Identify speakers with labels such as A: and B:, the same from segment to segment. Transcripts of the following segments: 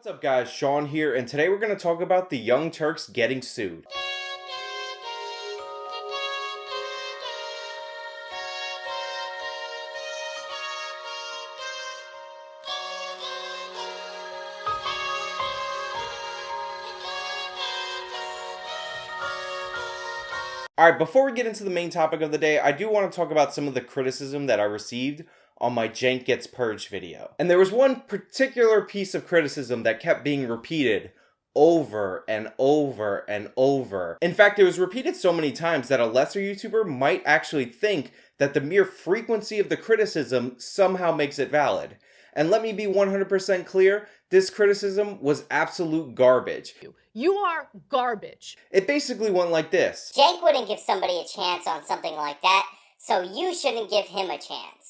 A: What's up guys, Sean here, and today we're going to talk about the Young Turks getting sued. Alright, before we get into the main topic of the day, I do want to talk about some of the criticism that I received on my Cenk Gets Purged video. And there was one particular piece of criticism that kept being repeated over and over and over. In fact, it was repeated so many times that a lesser YouTuber might actually think that the mere frequency of the criticism somehow makes it valid. And let me be 100% clear, this criticism was absolute garbage.
B: You are garbage.
A: It basically went like this.
C: Cenk wouldn't give somebody a chance on something like that, so you shouldn't give him a chance.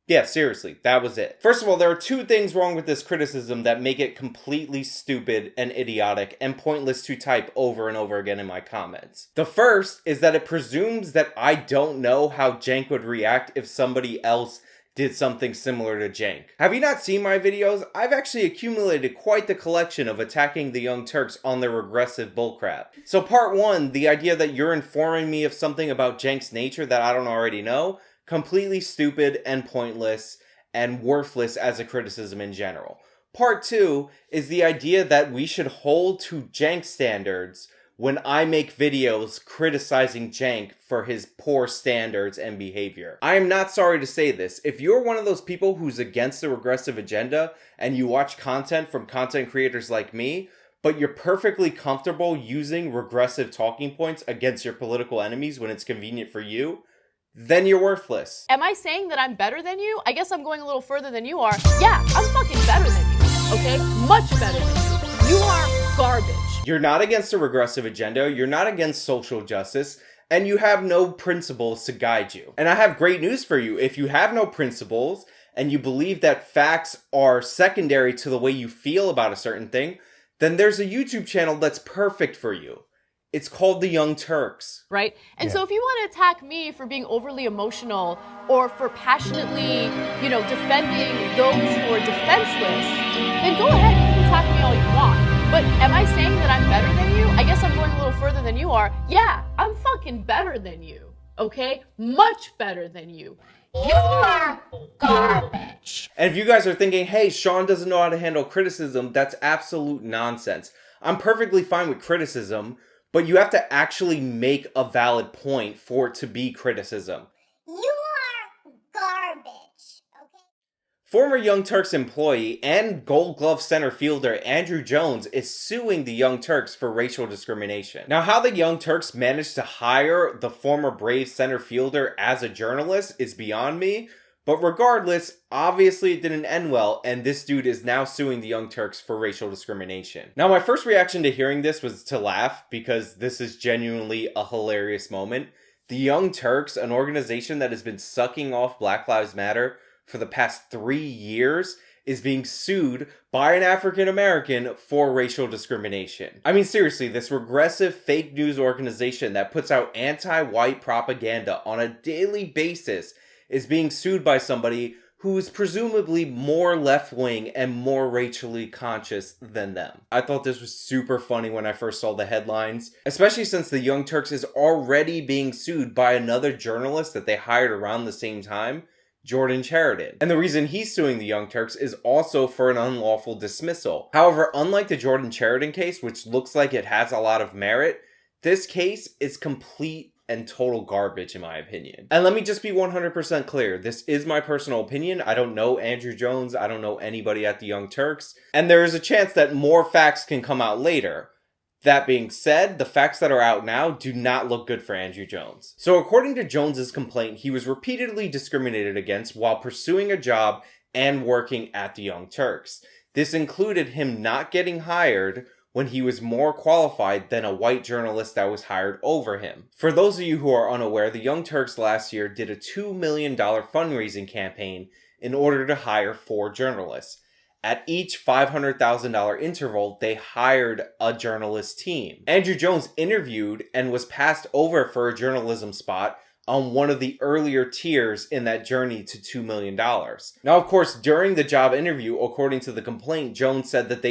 A: Yeah, seriously, that was it. First of all, there are two things wrong with this criticism that make it completely stupid and idiotic and pointless to type over and over again in my comments. The first is that it presumes that I don't know how Cenk would react if somebody else did something similar to Cenk. Have you not seen my videos? I've actually accumulated quite the collection of attacking the Young Turks on their regressive bullcrap. So part one, the idea that you're informing me of something about Cenk's nature that I don't already know, completely stupid and pointless and worthless as a criticism in general. Part two is the idea that we should hold to Cenk standards when I make videos criticizing Cenk for his poor standards and behavior. I am not sorry to say this. If you're one of those people who's against the regressive agenda and you watch content from content creators like me, but you're perfectly comfortable using regressive talking points against your political enemies when it's convenient for you, then you're worthless.
B: Am I saying that I'm better than you? I guess I'm going a little further than you are. Yeah, I'm fucking better than you, okay? Much better than you. You are garbage.
A: You're not against a regressive agenda, you're not against social justice, and you have no principles to guide you. And I have great news for you. If you have no principles, and you believe that facts are secondary to the way you feel about a certain thing, then there's a YouTube channel that's perfect for you. It's called The Young Turks.
B: Right? And so if you want to attack me for being overly emotional or for passionately, defending those who are defenseless, then go ahead, you can attack me all you want. But am I saying that I'm better than you? I guess I'm going a little further than you are. Yeah, I'm fucking better than you, okay? Much better than you. You are garbage.
A: And if you guys are thinking, hey, Sean doesn't know how to handle criticism, that's absolute nonsense. I'm perfectly fine with criticism, but you have to actually make a valid point for it to be criticism.
C: You are garbage, okay?
A: Former Young Turks employee and Gold Glove center fielder Andrew Jones is suing the Young Turks for racial discrimination. Now, how the Young Turks managed to hire the former Braves center fielder as a journalist is beyond me. But regardless, obviously it didn't end well, and this dude is now suing the Young Turks for racial discrimination. Now, my first reaction to hearing this was to laugh, because this is genuinely a hilarious moment. The Young Turks, an organization that has been sucking off Black Lives Matter for the past 3 years, is being sued by an African American for racial discrimination. I mean, seriously, this regressive fake news organization that puts out anti-white propaganda on a daily basis is being sued by somebody who is presumably more left-wing and more racially conscious than them. I thought this was super funny when I first saw the headlines, especially since the Young Turks is already being sued by another journalist that they hired around the same time, Jordan Sheridan. And the reason he's suing the Young Turks is also for an unlawful dismissal. However, unlike the Jordan Sheridan case, which looks like it has a lot of merit, this case is complete and total garbage in my opinion. And let me just be 100% clear. This is my personal opinion. I don't know Andrew Jones. I don't know anybody at the Young Turks. And there is a chance that more facts can come out later. That being said, the facts that are out now do not look good for Andrew Jones. So according to Jones's complaint, he was repeatedly discriminated against while pursuing a job and working at the Young Turks. This included him not getting hired when he was more qualified than a white journalist that was hired over him. For those of you who are unaware, the Young Turks last year did a $2 million fundraising campaign in order to hire 4 journalists. At each $500,000 interval, they hired a journalist team. Andrew Jones interviewed and was passed over for a journalism spot on one of the earlier tiers in that journey to $2 million. Now, of course, during the job interview, according to the complaint, Jones said that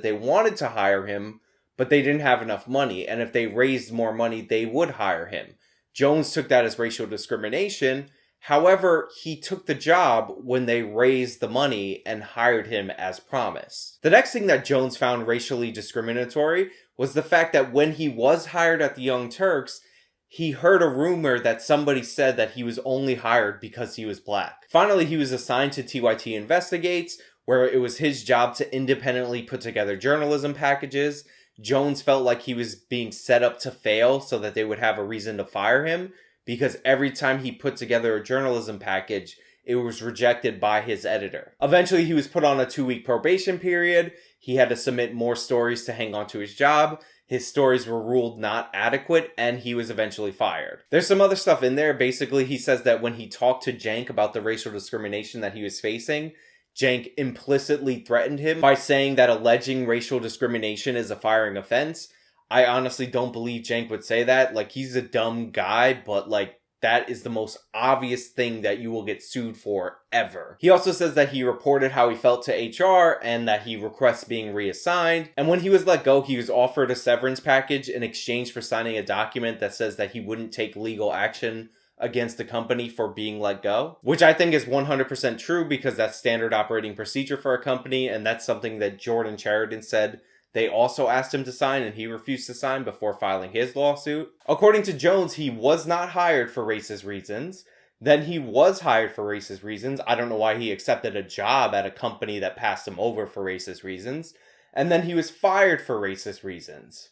A: they wanted to hire him, but they didn't have enough money, and if they raised more money, they would hire him. Jones took that as racial discrimination. However, he took the job when they raised the money and hired him as promised. The next thing that Jones found racially discriminatory was the fact that when he was hired at the Young Turks, he heard a rumor that somebody said that he was only hired because he was black. Finally, he was assigned to TYT Investigates, where it was his job to independently put together journalism packages. Jones felt like he was being set up to fail so that they would have a reason to fire him, because every time he put together a journalism package, it was rejected by his editor. Eventually, he was put on a 2-week probation period. He had to submit more stories to hang on to his job. His stories were ruled not adequate, and he was eventually fired. There's some other stuff in there. Basically, he says that when he talked to Cenk about the racial discrimination that he was facing, Cenk implicitly threatened him by saying that alleging racial discrimination is a firing offense. I honestly don't believe Cenk would say that. Like, he's a dumb guy, but like, that is the most obvious thing that you will get sued for ever. He also says that he reported how he felt to HR and that he requests being reassigned. And when he was let go, he was offered a severance package in exchange for signing a document that says that he wouldn't take legal action against the company for being let go, which I think is 100% true, because that's standard operating procedure for a company, and that's something that Jordan Sheridan said they also asked him to sign, and he refused to sign before filing his lawsuit. According to Jones, he was not hired for racist reasons. Then he was hired for racist reasons. I don't know why he accepted a job at a company that passed him over for racist reasons. And then he was fired for racist reasons.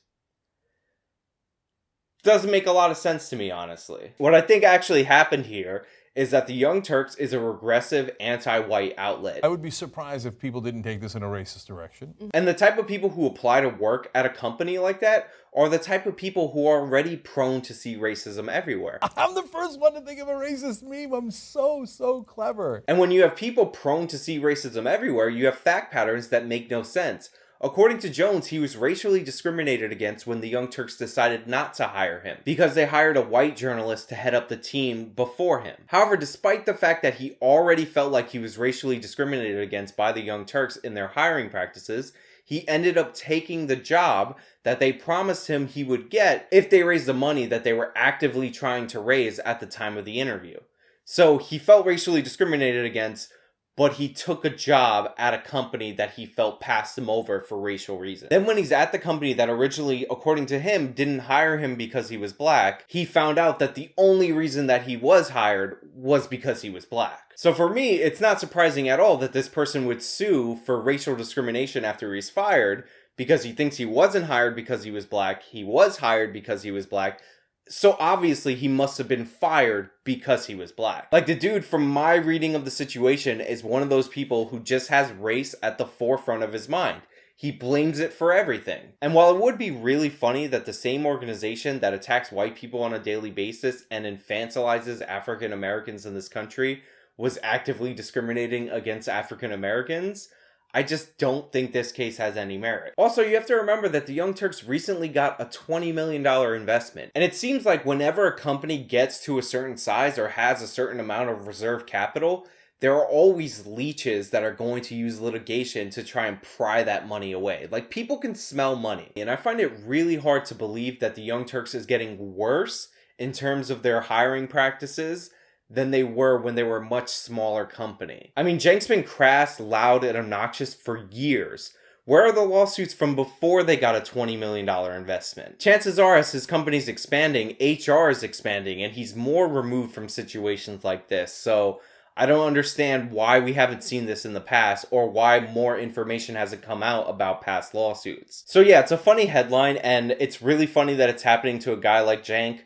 A: Doesn't make a lot of sense to me, honestly. What I think actually happened here is that the Young Turks is a regressive anti-white outlet.
D: I would be surprised if people didn't take this in a racist direction.
A: And the type of people who apply to work at a company like that are the type of people who are already prone to see racism everywhere.
D: I'm the first one to think of a racist meme. I'm so clever.
A: And when you have people prone to see racism everywhere, you have fact patterns that make no sense. According to Jones, he was racially discriminated against when the Young Turks decided not to hire him, because they hired a white journalist to head up the team before him. However, despite the fact that he already felt like he was racially discriminated against by the Young Turks in their hiring practices, he ended up taking the job that they promised him he would get if they raised the money that they were actively trying to raise at the time of the interview. So he felt racially discriminated against, but he took a job at a company that he felt passed him over for racial reasons. Then when he's at the company that originally, according to him, didn't hire him because he was black, he found out that the only reason that he was hired was because he was black. So for me, it's not surprising at all that this person would sue for racial discrimination after he's fired, because he thinks he wasn't hired because he was black, he was hired because he was black. So obviously he must have been fired because he was black. Like, the dude, from my reading of the situation, is one of those people who just has race at the forefront of his mind. He blames it for everything. And while it would be really funny that the same organization that attacks white people on a daily basis and infantilizes African Americans in this country was actively discriminating against African Americans, I just don't think this case has any merit. Also, you have to remember that the Young Turks recently got a $20 million investment. And it seems like whenever a company gets to a certain size or has a certain amount of reserve capital, there are always leeches that are going to use litigation to try and pry that money away. Like, people can smell money. And I find it really hard to believe that the Young Turks is getting worse in terms of their hiring practices than they were when they were a much smaller company. I mean, Cenk's been crass, loud, and obnoxious for years. Where are the lawsuits from before they got a $20 million investment? Chances are, as his company's expanding, HR is expanding, and he's more removed from situations like this. So I don't understand why we haven't seen this in the past, or why more information hasn't come out about past lawsuits. So yeah, it's a funny headline, and it's really funny that it's happening to a guy like Cenk.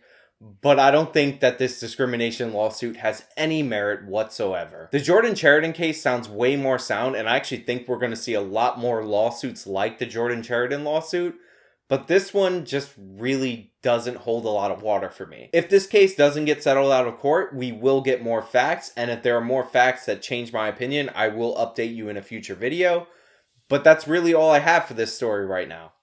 A: But I don't think that this discrimination lawsuit has any merit whatsoever. The Jordan Sheridan case sounds way more sound, and I actually think we're going to see a lot more lawsuits like the Jordan Sheridan lawsuit. But this one just really doesn't hold a lot of water for me. If this case doesn't get settled out of court, we will get more facts. And if there are more facts that change my opinion, I will update you in a future video. But that's really all I have for this story right now.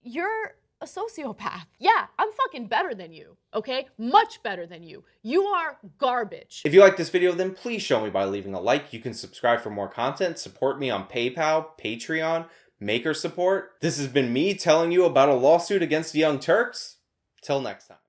B: You're a sociopath. Yeah, I'm fucking better than you, okay? Much better than you. You are garbage.
A: If you like this video, then please show me by leaving a like. You can subscribe for more content, support me on PayPal, Patreon, Maker Support. This has been me telling you about a lawsuit against the Young Turks. Till next time.